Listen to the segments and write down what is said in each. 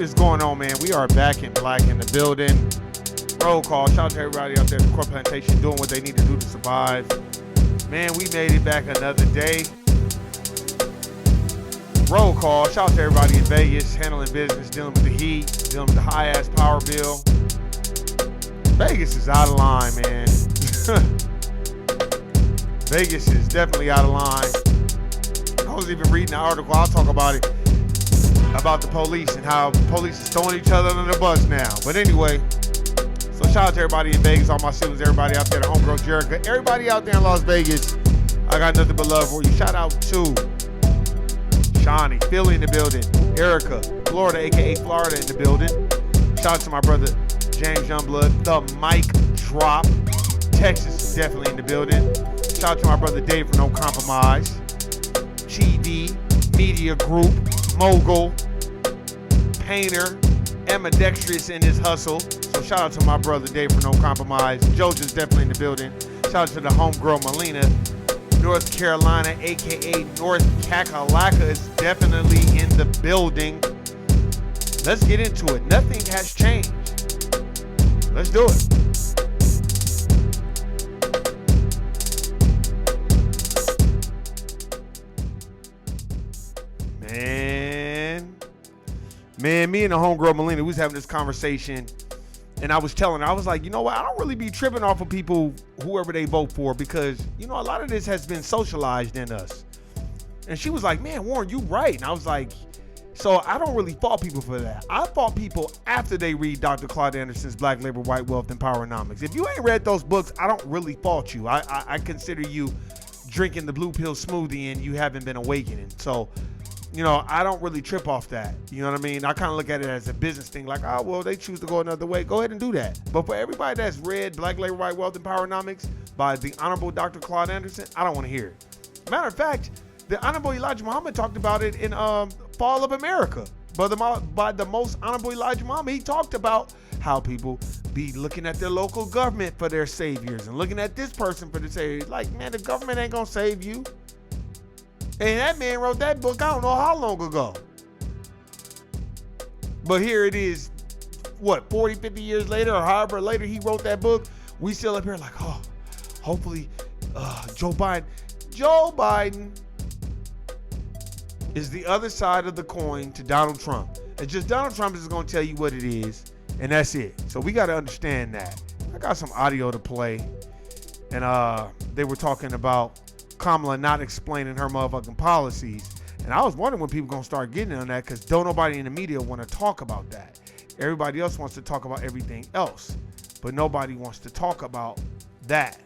is going on, man? We are back in black in the building. Roll call. Shout out to everybody out there at the Core Plantation doing what they need to do to survive. Man, we made it back another day. Roll call. Shout out to everybody in Vegas handling business, dealing with the heat, dealing with the high-ass power bill. Vegas is out of line, man. Vegas is definitely out of line. I was even reading an article. I'll talk about it. About the police and how police is throwing each other under the bus now. But anyway, so shout out to everybody in Vegas, all my siblings, everybody out there, the homegirl Jerica, everybody out there in Las Vegas. I got nothing but love for you. Shout out to Shawnee, Philly in the building, Erica, Florida, aka Florida in the building. Shout out to my brother James Youngblood, the mic drop. Texas is definitely in the building. Shout out to my brother Dave from No Compromise. GD Media Group, Mogul, Painter, ambidextrous in his hustle. So shout out to my brother Dave for No Compromise. Jojo's definitely in the building. Shout out to the homegirl Melina. North Carolina, aka North Kakalaka, is definitely in the building. Let's get into it. Nothing has changed. Let's do it. Man, me and the homegirl Melina, we was having this conversation, and I was telling her, I was like, you know what, I don't really be tripping off of people, whoever they vote for, because, you know, a lot of this has been socialized in us. And she was like, man, Warren, you right. And I was like, so I don't really fault people for that. I fault people after they read Dr. Claude Anderson's Black Labor, White Wealth, and Powernomics. If you ain't read those books, I don't really fault you. I consider you drinking the blue pill smoothie and you haven't been awakening. So, you know, I don't really trip off that. You know what I mean? I kind of look at it as a business thing. Like, oh, well, they choose to go another way. Go ahead and do that. But for everybody that's read Black Labor, White Wealth, and Powernomics by the Honorable Dr. Claude Anderson, I don't want to hear it. Matter of fact, the Honorable Elijah Muhammad talked about it in Fall of America. By the most Honorable Elijah Muhammad, he talked about how people be looking at their local government for their saviors and looking at this person for the saviors. Like, man, the government ain't going to save you. And that man wrote that book, I don't know how long ago. But here it is, what, 40, 50 years later, or however later he wrote that book. We still up here like, oh, hopefully Joe Biden is the other side of the coin to Donald Trump. It's just Donald Trump is going to tell you what it is, and that's it. So we got to understand that. I got some audio to play, and they were talking about Kamala not explaining her motherfucking policies. And I was wondering when people gonna start getting on that, because don't nobody in the media want to talk about that. Everybody else wants to talk about everything else, but nobody wants to talk about that.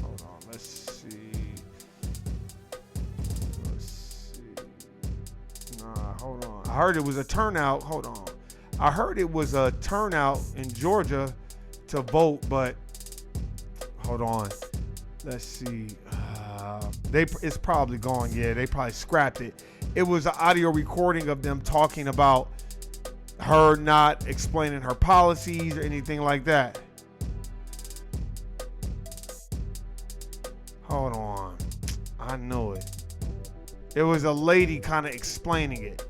Hold on, let's see. Nah, hold on. I heard it was a turnout. Hold on. I heard it was a turnout in Georgia to vote, but hold on. Let's see. It's probably gone. Yeah, they probably scrapped it. It was an audio recording of them talking about her not explaining her policies or anything like that. Hold on. I know it. It was a lady kind of explaining it.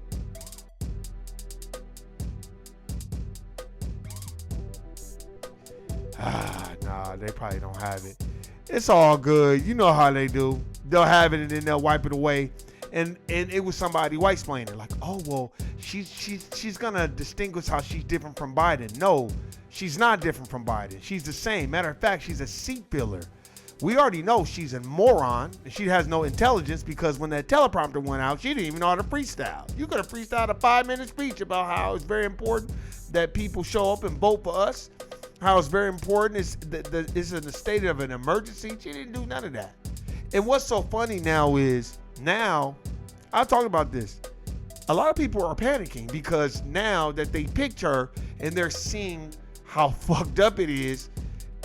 Nah, they probably don't have it. It's all good. You know how they do. They'll have it and then they'll wipe it away. And it was somebody white explaining, like, oh, well, she's gonna distinguish how she's different from Biden. No, she's not different from Biden. She's the same. Matter of fact, she's a seat filler. We already know she's a moron and she has no intelligence, because when that teleprompter went out, she didn't even know how to freestyle. You could have freestyled a 5-minute speech about how it's very important that people show up and vote for us. How it's very important. It's in the state of an emergency. She didn't do none of that. And what's so funny now is, now, I'll talk about this. A lot of people are panicking because now that they picked her and they're seeing how fucked up it is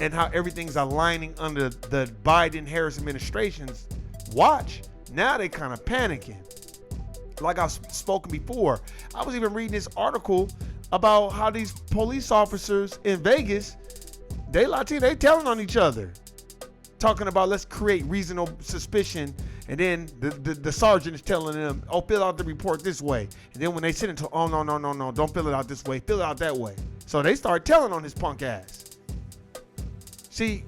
and how everything's aligning under the Biden-Harris administration's watch, now they kind of panicking. Like I've spoken before, I was even reading this article about how these police officers in Vegas, they telling on each other, talking about let's create reasonable suspicion And then the sergeant is telling them, oh, fill out the report this way. And then when they send it to, oh, no, don't fill it out this way. Fill it out that way. So they start telling on his punk ass. See,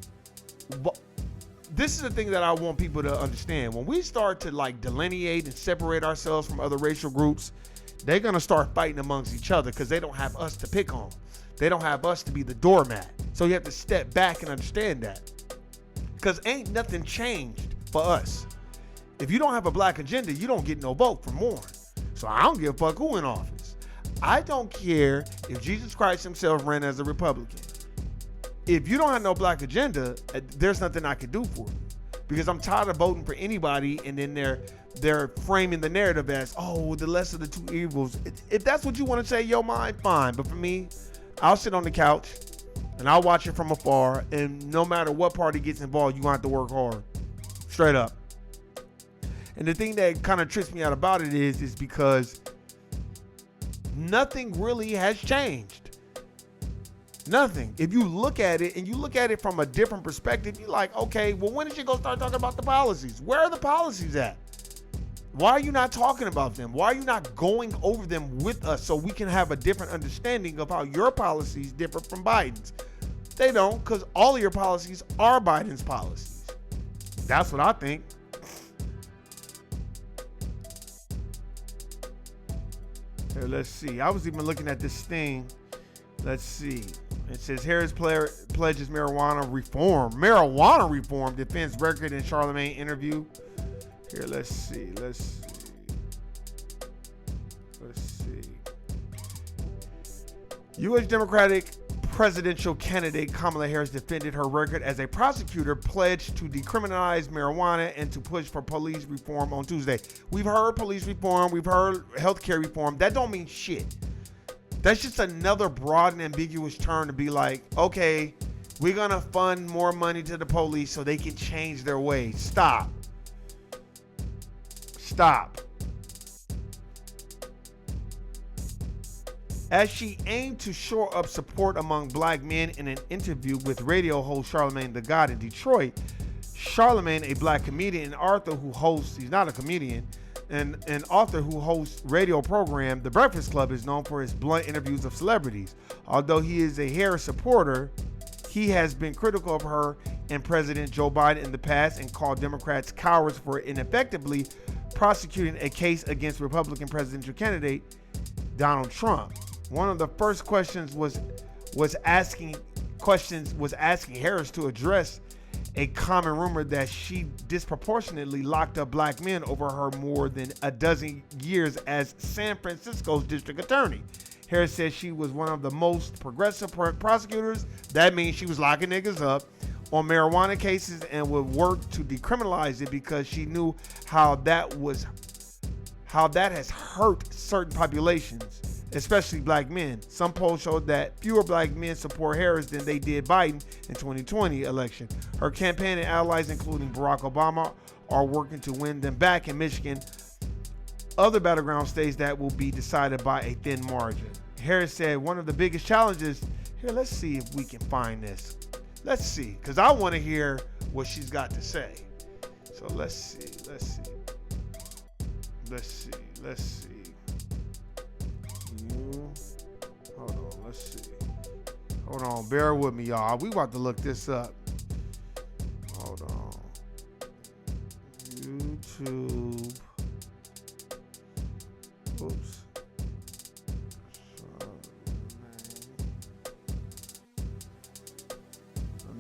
this is the thing that I want people to understand. When we start to like delineate and separate ourselves from other racial groups, they're going to start fighting amongst each other because they don't have us to pick on. They don't have us to be the doormat. So you have to step back and understand that. Because ain't nothing changed for us. If you don't have a black agenda, you don't get no vote from Warren. So I don't give a fuck who in office. I don't care if Jesus Christ himself ran as a Republican. If you don't have no black agenda, there's nothing I can do for you. Because I'm tired of voting for anybody and then they're framing the narrative as, oh, the less of the two evils. If that's what you want to say, your mind, fine. But for me, I'll sit on the couch and I'll watch it from afar. And no matter what party gets involved, you're going to have to work hard. Straight up. And the thing that kind of trips me out about it is because nothing really has changed. Nothing. If you look at it and you look at it from a different perspective, you're like, okay, well, when is you gonna start talking about the policies? Where are the policies at? Why are you not talking about them? Why are you not going over them with us so we can have a different understanding of how your policies differ from Biden's? They don't, because all of your policies are Biden's policies. That's what I think. Here, let's see. I was even looking at this thing. Let's see. It says Harris pledges marijuana reform. Marijuana reform defends record in Charlemagne interview. Here, let's see. U.S. Democratic presidential candidate Kamala Harris defended her record as a prosecutor pledged to decriminalize marijuana and to push for police reform on Tuesday. We've heard police reform. We've heard healthcare reform. That don't mean shit. That's just another broad and ambiguous term to be like, okay, we're going to fund more money to the police so they can change their ways. Stop. As she aimed to shore up support among black men in an interview with radio host Charlemagne the God in Detroit, Charlemagne, a black comedian and author who hosts, he's not a comedian, and an author who hosts radio program The Breakfast Club, is known for his blunt interviews of celebrities. Although he is a Harris supporter, he has been critical of her and President Joe Biden in the past and called Democrats cowards for ineffectively prosecuting a case against Republican presidential candidate Donald Trump. One of the first questions was asking Harris to address a common rumor that she disproportionately locked up black men over her more than a dozen years as San Francisco's district attorney. Harris said she was one of the most progressive prosecutors. That means she was locking niggas up on marijuana cases and would work to decriminalize it because she knew how that has hurt certain populations, especially black men. Some polls showed that fewer black men support Harris than they did Biden in 2020 election. Her campaign and allies, including Barack Obama, are working to win them back in Michigan, other battleground states that will be decided by a thin margin. Harris said one of the biggest challenges, here, let's see if we can find this. Let's see, because I want to hear what she's got to say. So let's see. Hold on, bear with me, y'all. We about to look this up. Hold on. YouTube. Oops.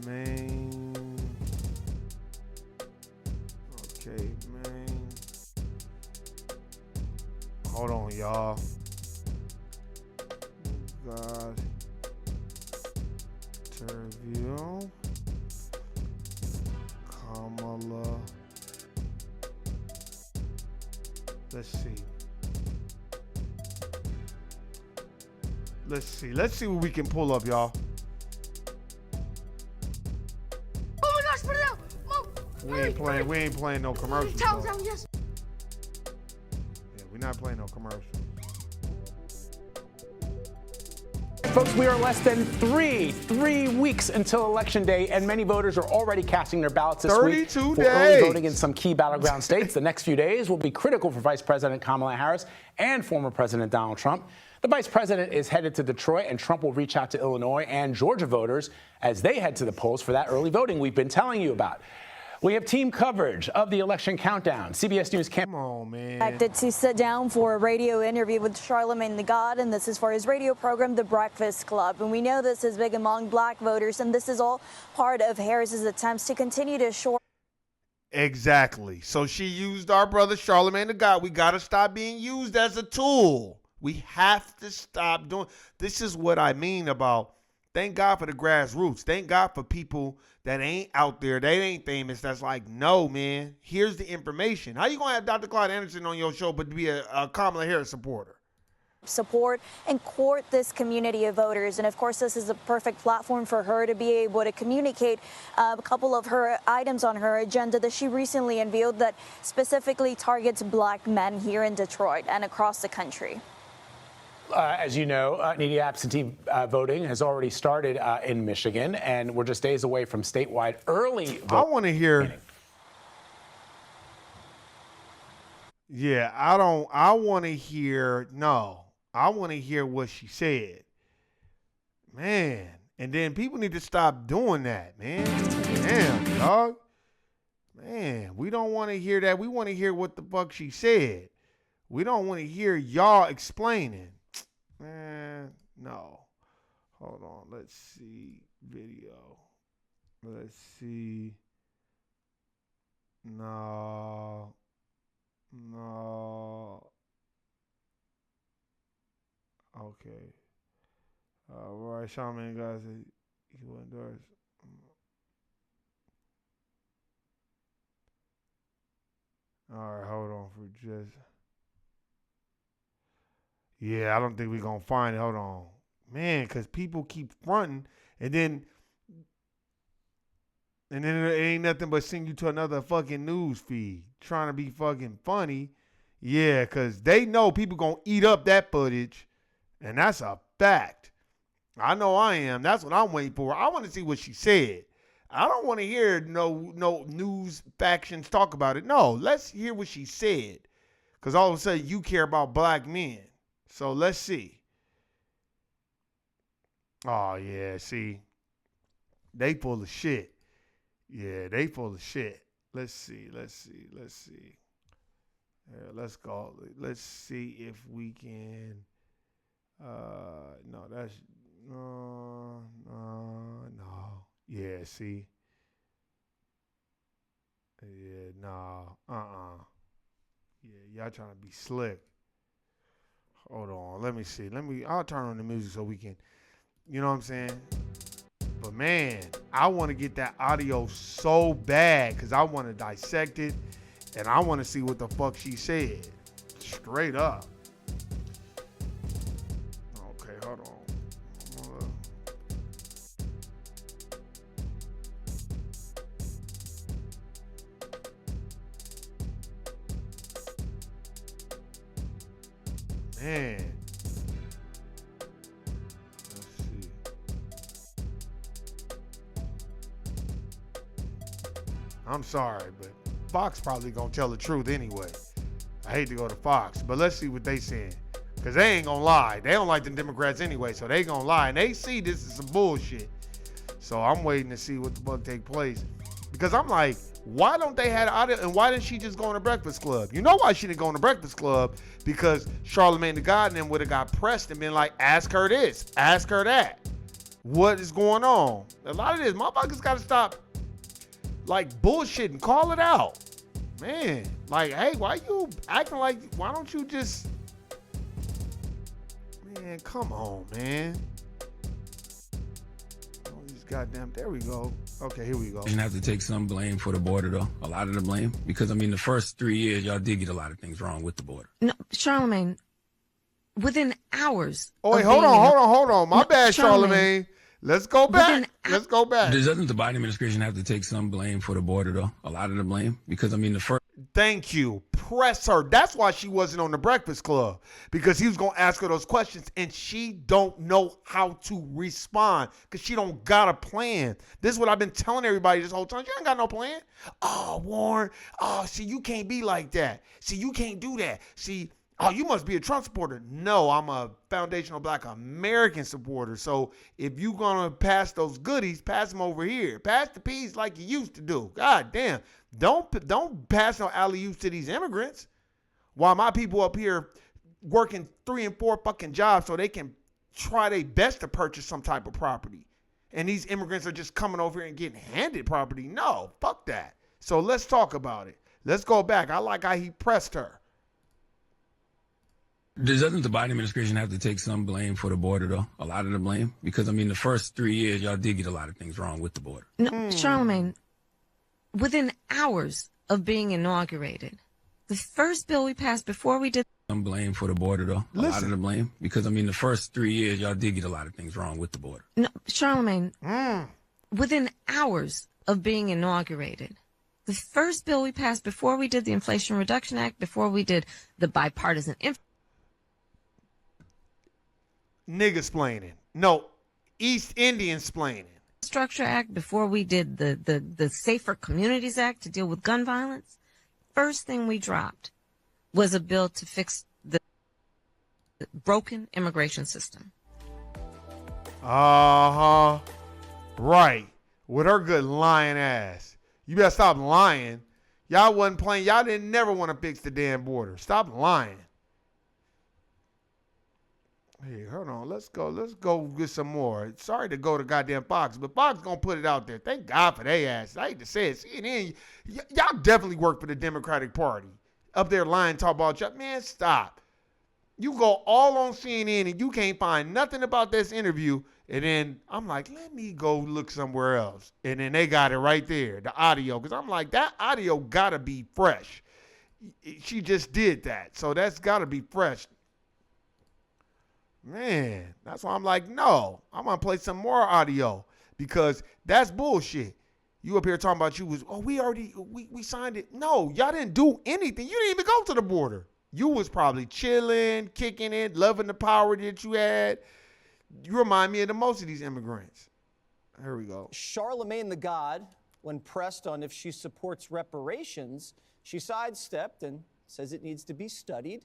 Main. Okay, main. Hold on, y'all. God. Interview. Kamala. Let's see. Let's see what we can pull up, y'all. Oh my gosh, put it out! Mom, We ain't playing no commercials. Tell, yes. Yeah, we're not playing no commercials. Folks, we are less than three weeks until Election Day, and many voters are already casting their ballots this week 32 for early days. voting in some key battleground states. The next few days will be critical for Vice President Kamala Harris and former President Donald Trump. The Vice President is headed to Detroit, and Trump will reach out to Illinois and Georgia voters as they head to the polls for that early voting we've been telling you about. We have team coverage of the election countdown. CBS News Come on, man. Expected to sit down for a radio interview with Charlamagne Tha God, and this is for his radio program, The Breakfast Club. And we know this is big among black voters, and this is all part of Harris's attempts to continue to shore. Exactly. So she used our brother Charlamagne Tha God. We got to stop being used as a tool. We have to stop doing. This is what I mean about thank God for the grassroots. Thank God for people that ain't out there, they ain't famous, that's like, no, man, here's the information. How you going to have Dr. Claude Anderson on your show but be a Kamala Harris supporter? Support and court this community of voters. And of course, this is a perfect platform for her to be able to communicate a couple of her items on her agenda that she recently unveiled that specifically targets black men here in Detroit and across the country. As you know, needy absentee voting has already started in Michigan, and we're just days away from statewide early voting. I want to hear. Yeah, I want to hear. No, I want to hear what she said. Man, and then people need to stop doing that, man. Damn, dog. Man, we don't want to hear that. We want to hear what the fuck she said. We don't want to hear y'all explaining. Man, no. Hold on. Let's see video. Let's see. No. Okay. Right, Charlamagne guys, he will endorse. All right, hold on for just. Yeah, I don't think we're going to find it. Hold on. Man, because people keep fronting, and then it ain't nothing but send you to another fucking news feed trying to be fucking funny. Yeah, because they know people going to eat up that footage, and that's a fact. I know I am. That's what I'm waiting for. I want to see what she said. I don't want to hear no news factions talk about it. No, let's hear what she said, because all of a sudden you care about black men. So let's see. Oh, yeah, see. They full of shit. Yeah, they full of shit. Let's see. Yeah, let's go. Let's see if we can. No. Yeah, see. Yeah, no. Yeah, y'all trying to be slick. Hold on, let me see. I'll turn on the music so we can, you know what I'm saying? But man, I want to get that audio so bad because I want to dissect it and I want to see what the fuck she said. Straight up. Okay, hold on. Man. Let's see. I'm sorry, but Fox probably gonna tell the truth anyway. I hate to go to Fox, but let's see what they saying. Because they ain't gonna lie. They don't like the Democrats anyway, so they gonna lie. And they see this is some bullshit. So I'm waiting to see what the fuck take place. Because I'm like, why don't they have audio, and why didn't she just go on the Breakfast Club? You know why she didn't go on the Breakfast Club? Because Charlamagne Tha God and them would have got pressed and been like, ask her this, ask her that. What is going on? A lot of this, motherfuckers got to stop like bullshitting, call it out. Man, like, hey, why you acting like, why don't you just, man, come on, man. Oh, these goddamn, there we go. Okay, here we go. And have to take some blame for the border, though. A lot of the blame. Because, I mean, the first 3 years, y'all did get a lot of things wrong with the border. No, Charlamagne, within hours. Oh, wait, hold on. My bad, Charlamagne. Let's go back. Let's go back. Doesn't the Biden administration have to take some blame for the border, though? A lot of the blame? Because, I mean, the first. Thank you. Press her. That's why she wasn't on the Breakfast Club, because he was going to ask her those questions and she don't know how to respond because she don't got a plan. This is what I've been telling everybody this whole time. You ain't got no plan. Oh, Warren. Oh, see, you can't be like that. See, you can't do that. See, oh, you must be a Trump supporter. No, I'm a foundational Black American supporter. So if you're going to pass those goodies, pass them over here. Pass the peas like you used to do. God damn. Don't pass no alley-oops to these immigrants while my people up here working 3 and 4 fucking jobs so they can try their best to purchase some type of property. And these immigrants are just coming over here and getting handed property. No, fuck that. So let's talk about it. Let's go back. I like how he pressed her. Doesn't the Biden administration have to take some blame for the border, though? A lot of the blame? Because, I mean, the first 3 years, y'all did get a lot of things wrong with the border. No, Charlemagne, within hours of being inaugurated, the first bill we passed before we did. Some blame for the border, though. A lot of the blame. Because, I mean, the first 3 years, y'all did get a lot of things wrong with the border. No, Charlemagne, within hours of being inaugurated, the first bill we passed before we did the Inflation Reduction Act, before we did the bipartisan Nigga-splaining. No, East Indian-splaining. Infrastructure Act, before we did the Safer Communities Act to deal with gun violence, first thing we dropped was a bill to fix the broken immigration system. Uh-huh. Right. With her good lying ass. You better stop lying. Y'all wasn't playing. Y'all didn't never want to fix the damn border. Stop lying. Hey, hold on. Let's go get some more. Sorry to go to goddamn Fox, but Fox gonna put it out there. Thank God for they ass. I hate to say it. CNN, y'all definitely work for the Democratic Party. Up there lying, talk about y'all. Man, stop. You go all on CNN and you can't find nothing about this interview. And then I'm like, let me go look somewhere else. And then they got it right there, the audio. Because I'm like, that audio gotta be fresh. She just did that. So that's gotta be fresh. Man, that's why I'm like, no, I'm going to play some more audio because that's bullshit. You up here talking about we signed it. No, y'all didn't do anything. You didn't even go to the border. You was probably chilling, kicking it, loving the power that you had. You remind me of the most of these immigrants. Here we go. Charlemagne the God, when pressed on if she supports reparations, she sidestepped and says it needs to be studied.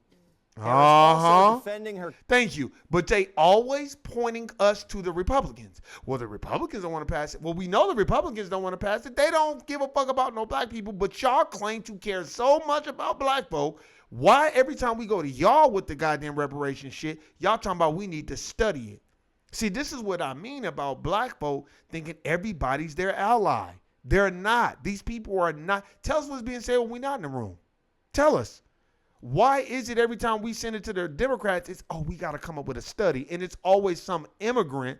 Defending her. Thank you. But they always pointing us to the Republicans. Well, the Republicans don't want to pass it. Well, we know the Republicans don't want to pass it. They don't give a fuck about no black people, but y'all claim to care so much about black folk. Why every time we go to y'all with the goddamn reparation shit, y'all talking about we need to study it? See, this is what I mean about black folk thinking everybody's their ally. They're not. These people are not. Tell us what's being said when we're not in the room. Tell us. Why is it every time we send it to the Democrats, it's, we got to come up with a study. And it's always some immigrant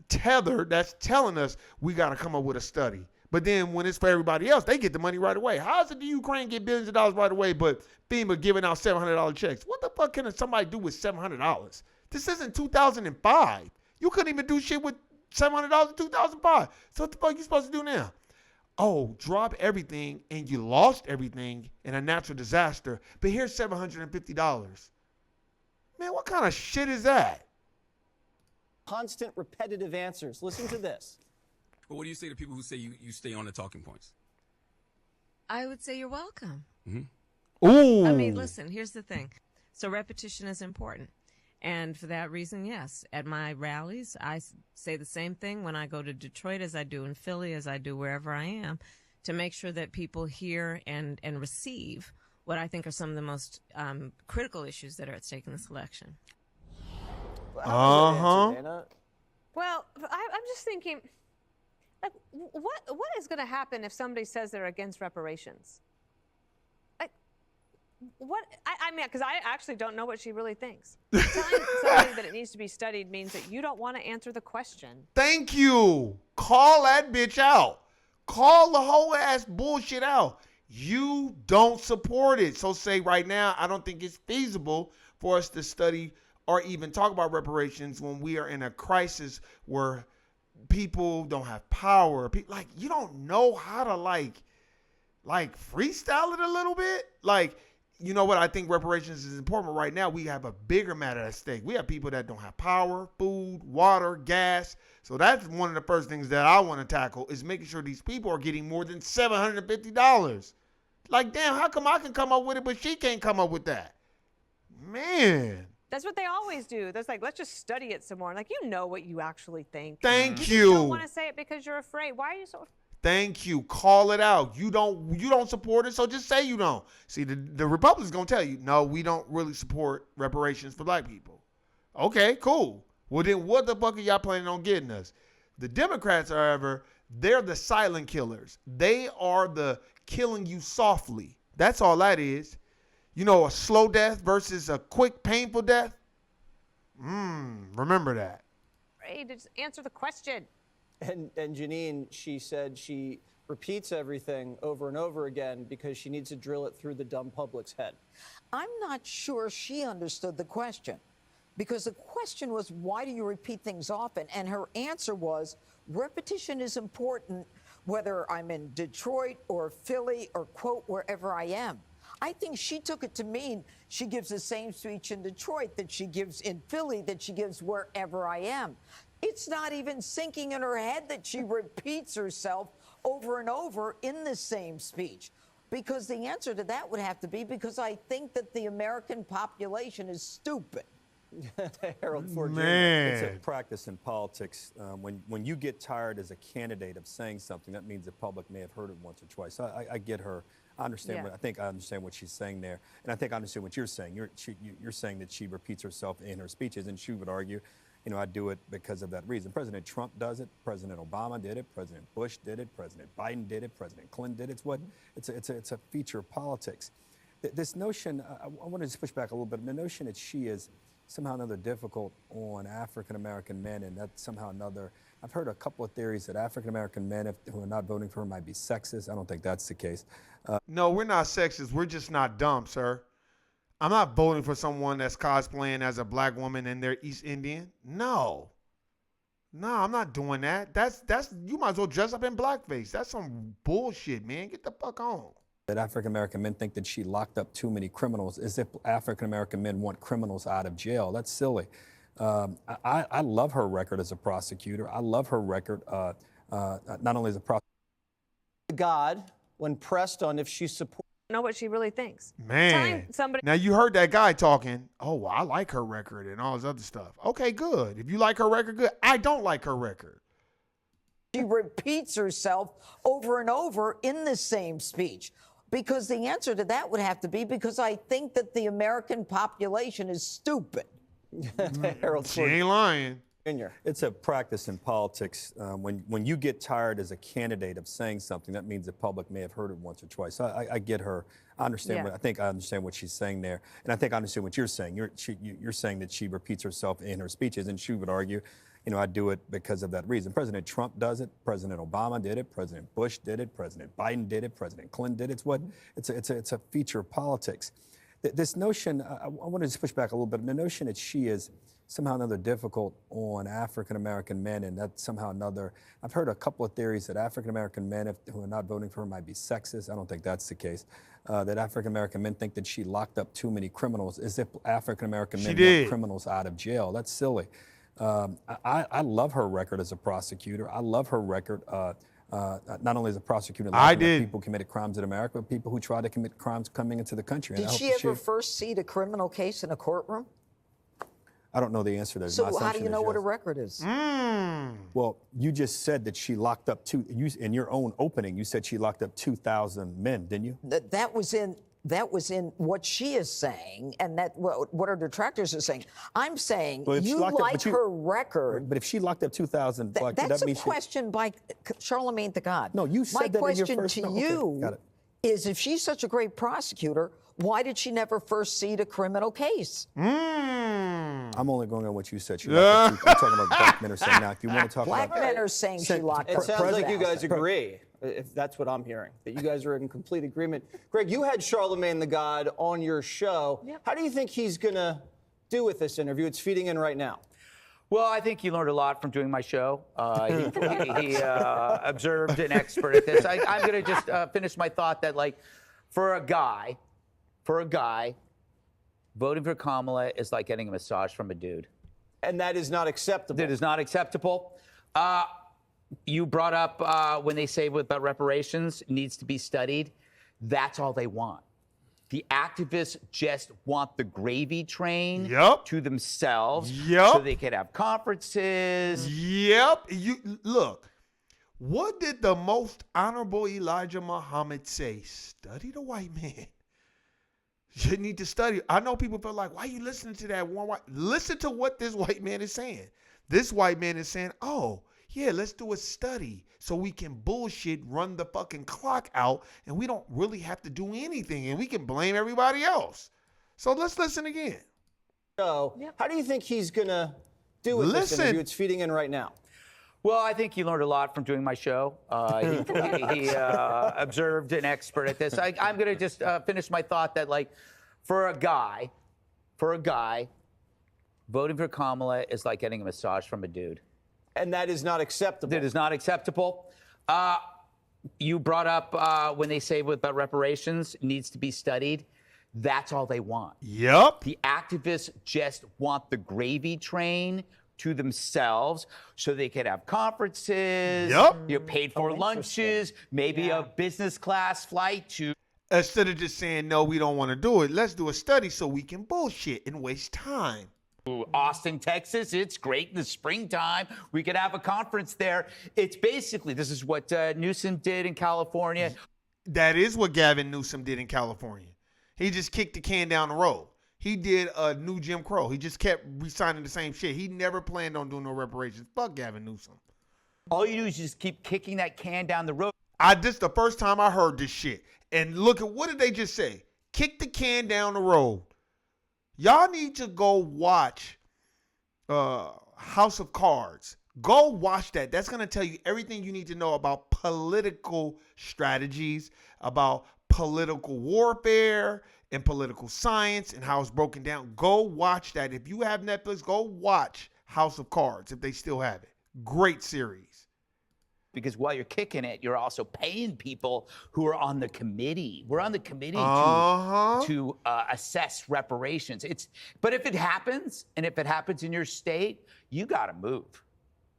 tether that's telling us we got to come up with a study. But then when it's for everybody else, they get the money right away. How is it the Ukraine get billions of dollars right away, but FEMA giving out $700 checks? What the fuck can somebody do with $700? This isn't 2005. You couldn't even do shit with $700 in 2005. So what the fuck you supposed to do now? Oh, drop everything and you lost everything in a natural disaster, but here's $750. Man, what kind of shit is that? Constant repetitive answers. Listen to this. Well, what do you say to people who say you stay on the talking points? I would say you're welcome. Mm-hmm. Ooh. I mean, listen, here's the thing. So repetition is important. And for that reason, yes, at my rallies, I say the same thing when I go to Detroit as I do in Philly, as I do wherever I am, to make sure that people hear and receive what I think are some of the most critical issues that are at stake in this election. Well, I'm just thinking, like, what is going to happen if somebody says they're against reparations? What I mean, because I actually don't know what she really thinks. Telling somebody that it needs to be studied means that you don't want to answer the question. Thank you. Call that bitch out. Call the whole ass bullshit out. You don't support it. So say right now, I don't think it's feasible for us to study or even talk about reparations when we are in a crisis where people don't have power. Like, you don't know how to like freestyle it a little bit. Like, you know what? I think reparations is important. But right now, we have a bigger matter at stake. We have people that don't have power, food, water, gas. So that's one of the first things that I want to tackle is making sure these people are getting more than $750. Like, damn, how come I can come up with it, but she can't come up with that? Man. That's what they always do. That's like, let's just study it some more. Like, you know what you actually think. Thank You you. don't want to say it because you're afraid. Why are you so? Thank you. Call it out. You don't support it, so just say you don't. See, the Republicans gonna tell you, no, we don't really support reparations for black people. Okay, cool. Well, then what the fuck are y'all planning on getting us? The Democrats, however, they're the silent killers. They are the killing you softly. That's all that is. You know, a slow death versus a quick, painful death. Remember that. Afraid to just answer the question. And Janine, she said she repeats everything over and over again because she needs to drill it through the dumb public's head. I'm not sure she understood the question, because the question was, why do you repeat things often? And her answer was, repetition is important whether I'm in Detroit or Philly or, quote, wherever I am. I think she took it to mean she gives the same speech in Detroit that she gives in Philly, that she gives wherever I am. It's not even sinking in her head that she repeats herself over and over in the same speech. Because the answer to that would have to be, because I think that the American population is stupid. Harold Ford Jr. Man. It's a practice in politics. When you get tired as a candidate of saying something, that means the public may have heard it once or twice. So I get her. I understand. Yeah. I think I understand what she's saying there, and I think I understand what you're saying. You're saying that she repeats herself in her speeches, and she would argue, you know, I do it because of that reason. President Trump does it. President Obama did it. President Bush did it. President Biden did it. President Clinton did it. It's a feature of politics. This notion, I want to just push back a little bit. The notion that she is somehow another difficult on African-American men, and that somehow another, I've heard a couple of theories that African-American men who are not voting for her might be sexist. I don't think that's the case. No, we're not sexist. We're just not dumb, sir. I'm not voting for someone that's cosplaying as a black woman and they're East Indian. No, I'm not doing that. That's you might as well dress up in blackface. That's some bullshit, man. Get the fuck on. That African-American men think that she locked up too many criminals, as if African-American men want criminals out of jail. That's silly. I love her record as a prosecutor. I love her record not only as a prosecutor. God, when pressed on if she supports. Know what she really thinks. Man. Telling somebody. Now you heard that guy talking, oh, well, I like her record and all this other stuff. Okay, good. If you like her record, good. I don't like her record. She repeats herself over and over in the same speech. Because the answer to that would have to be, because I think that the American population is stupid. Harold She Ford ain't lying. Jr. It's a practice in politics. When you get tired as a candidate of saying something, that means the public may have heard it once or twice. So I get her. I understand. Yeah. I think I understand what she's saying there, and I think I understand what you're saying. You're saying that she repeats herself in her speeches, and she would argue, you know, I do it because of that reason. President Trump does it. President Obama did it. President Bush did it. President Biden did it. President Clinton did it. It's a feature of politics. This notion, I want to just push back a little bit. The notion that she is somehow another difficult on African-American men, and that somehow another, I've heard a couple of theories that African-American men who are not voting for her might be sexist. I don't think that's the case. That African-American men think that she locked up too many criminals, as if African-American men want criminals out of jail. That's silly. I love her record as a prosecutor. I love her record not only as a prosecutor, people committed crimes in America, but people who try to commit crimes coming into the country. Did she ever first see a criminal case in a courtroom? I don't know the answer to that. So how do you know what her record is? Well, you just said that she locked up in your own opening, you said she locked up 2,000 men, didn't you? That was in what she is saying, and that what her detractors are saying. I'm saying you like her record. But if she locked up 2,000, that's a question by Charlemagne the God. No, you said that in your first. My question to you is, if she's such a great prosecutor, why did she never first see a criminal case? I'm only going on what you said. I'm talking about black men are saying now. If you want to talk black about men are saying she locked It up. sounds like you guys agree, if that's what I'm hearing, that you guys are in complete agreement. Greg, you had Charlemagne the God on your show. Yep. How do you think he's going to do with this interview? It's feeding in right now. Well, I think he learned a lot from doing my show. He observed an expert at this. I'm going to just finish my thought that, like, for a guy, voting for Kamala is like getting a massage from a dude. And that is not acceptable. It is not acceptable. You brought up when they say about reparations needs to be studied. That's all they want. The activists just want the gravy train to themselves so they can have conferences. You look, what did the most honorable Elijah Muhammad say? Study the white man. You need to study. I know people feel like, why are you listening to that one white? Listen to what this white man is saying. This white man is saying, oh, yeah, let's do a study so we can bullshit, run the fucking clock out, and we don't really have to do anything, and we can blame everybody else. So let's listen again. So, how do you think he's going to do with this interview? It's feeding in right now. Well, I think he learned a lot from doing my show. He observed an expert at this. I'm going to just finish my thought that, like, for a guy, voting for Kamala is like getting a massage from a dude. And that is not acceptable. It is not acceptable. You brought up when they say about reparations needs to be studied. That's all they want. The activists just want the gravy train to themselves so they can have conferences, paid for lunches, maybe a business class flight to. Instead of just saying, no, we don't want to do it, let's do a study so we can bullshit and waste time. Austin, Texas. It's great in the springtime. We could have a conference there. It's basically, this is what Newsom did in California. That is what Gavin Newsom did in California. He just kicked the can down the road. He did a new Jim Crow. He just kept re-signing the same shit. He never planned on doing no reparations. Fuck Gavin Newsom. All you do is just keep kicking that can down the road. This the first time I heard this shit. And look at, what did they just say? Kick the can down the road. Y'all need to go watch House of Cards. Go watch that. That's going to tell you everything you need to know about political strategies, about political warfare and political science and how it's broken down. Go watch that. If you have Netflix, go watch House of Cards if they still have it. Great series. Because while you're kicking it, you're also paying people who are on the committee. We're on the committee to assess reparations. But if it happens, and if it happens in your state, you got to move.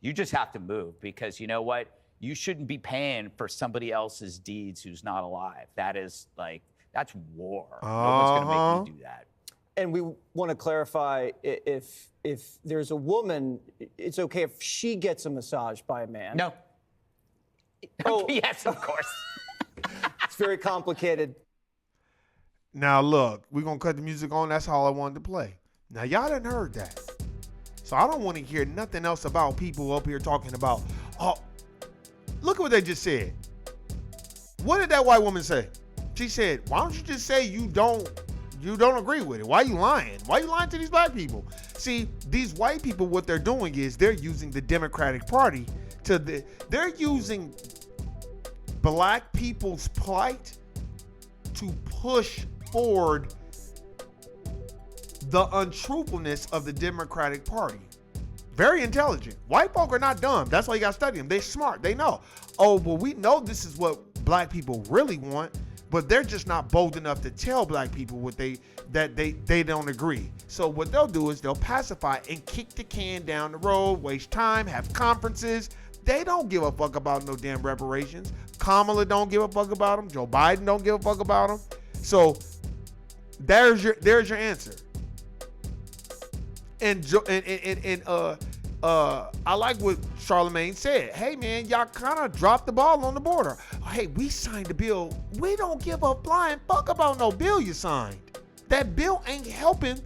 You just have to move because you know what? You shouldn't be paying for somebody else's deeds who's not alive. That is that's war. No one's going to make you do that. And we want to clarify, if there's a woman, it's okay if she gets a massage by a man. No. Oh, yes, of course. It's very complicated. Now, look, we're going to cut the music on. That's all I wanted to play. Now, y'all done heard that. So I don't want to hear nothing else about people up here talking about, oh, look at what they just said. What did that white woman say? She said, why don't you just say you don't agree with it? Why are you lying? Why are you lying to these black people? See, these white people, what they're doing is they're using the Democratic Party they're using black people's plight to push forward the untruthfulness of the Democratic Party. Very intelligent. White folk are not dumb. That's why you got to study them. They're smart. They know. Oh, well, we know this is what black people really want, but they're just not bold enough to tell black people that they don't agree. So what they'll do is they'll pacify and kick the can down the road, waste time, have conferences. They don't give a fuck about no damn reparations. Kamala don't give a fuck about them. Joe Biden don't give a fuck about them. So there's your answer. And I like what Charlamagne said. Hey man, y'all kind of dropped the ball on the border. Hey, we signed the bill. We don't give a flying fuck about no bill you signed. That bill ain't helping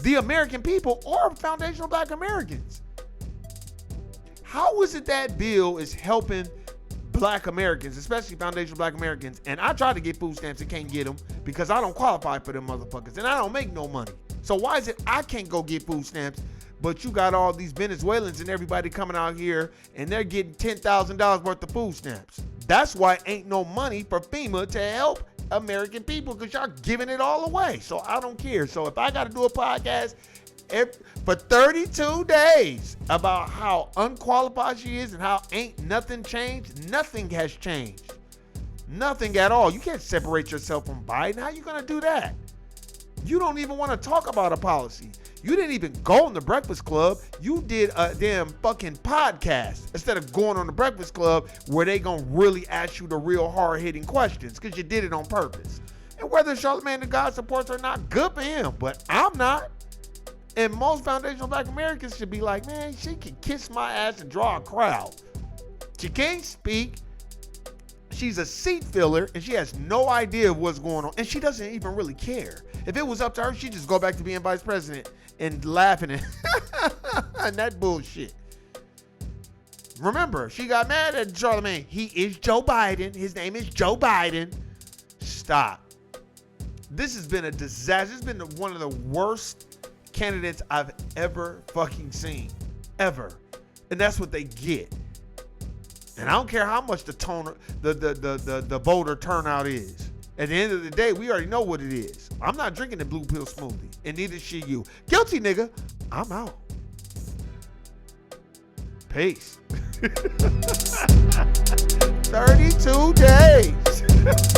the American people or foundational black Americans. How is it that bill is helping black Americans, especially foundational black Americans? And I tried to get food stamps and can't get them because I don't qualify for them motherfuckers and I don't make no money. So why is it I can't go get food stamps, but you got all these Venezuelans and everybody coming out here and they're getting $10,000 worth of food stamps? That's why ain't no money for FEMA to help American people because y'all giving it all away. So I don't care. So if I got to do a podcast for 32 days about how unqualified she is and how ain't nothing changed. Nothing has changed. Nothing at all. You can't separate yourself from Biden. How you going to do that? You don't even want to talk about a policy. You didn't even go on the Breakfast Club. You did a damn fucking podcast instead of going on the Breakfast Club where they gonna really ask you the real hard-hitting questions because you did it on purpose. And whether Charlamagne the God supports or not, good for him, but I'm not. And most foundational Black Americans should be like, man, she can kiss my ass and draw a crowd. She can't speak. She's a seat filler, and she has no idea what's going on, and she doesn't even really care. If it was up to her, she'd just go back to being vice president and laughing and that bullshit. Remember, she got mad at Charlamagne. He is Joe Biden. His name is Joe Biden. Stop. This has been a disaster. It's been one of the worst candidates I've ever fucking seen. Ever. And that's what they get. And I don't care how much the voter turnout is. At the end of the day, we already know what it is. I'm not drinking the blue pill smoothie, and neither should you. Guilty, nigga. I'm out. Peace. 32 days.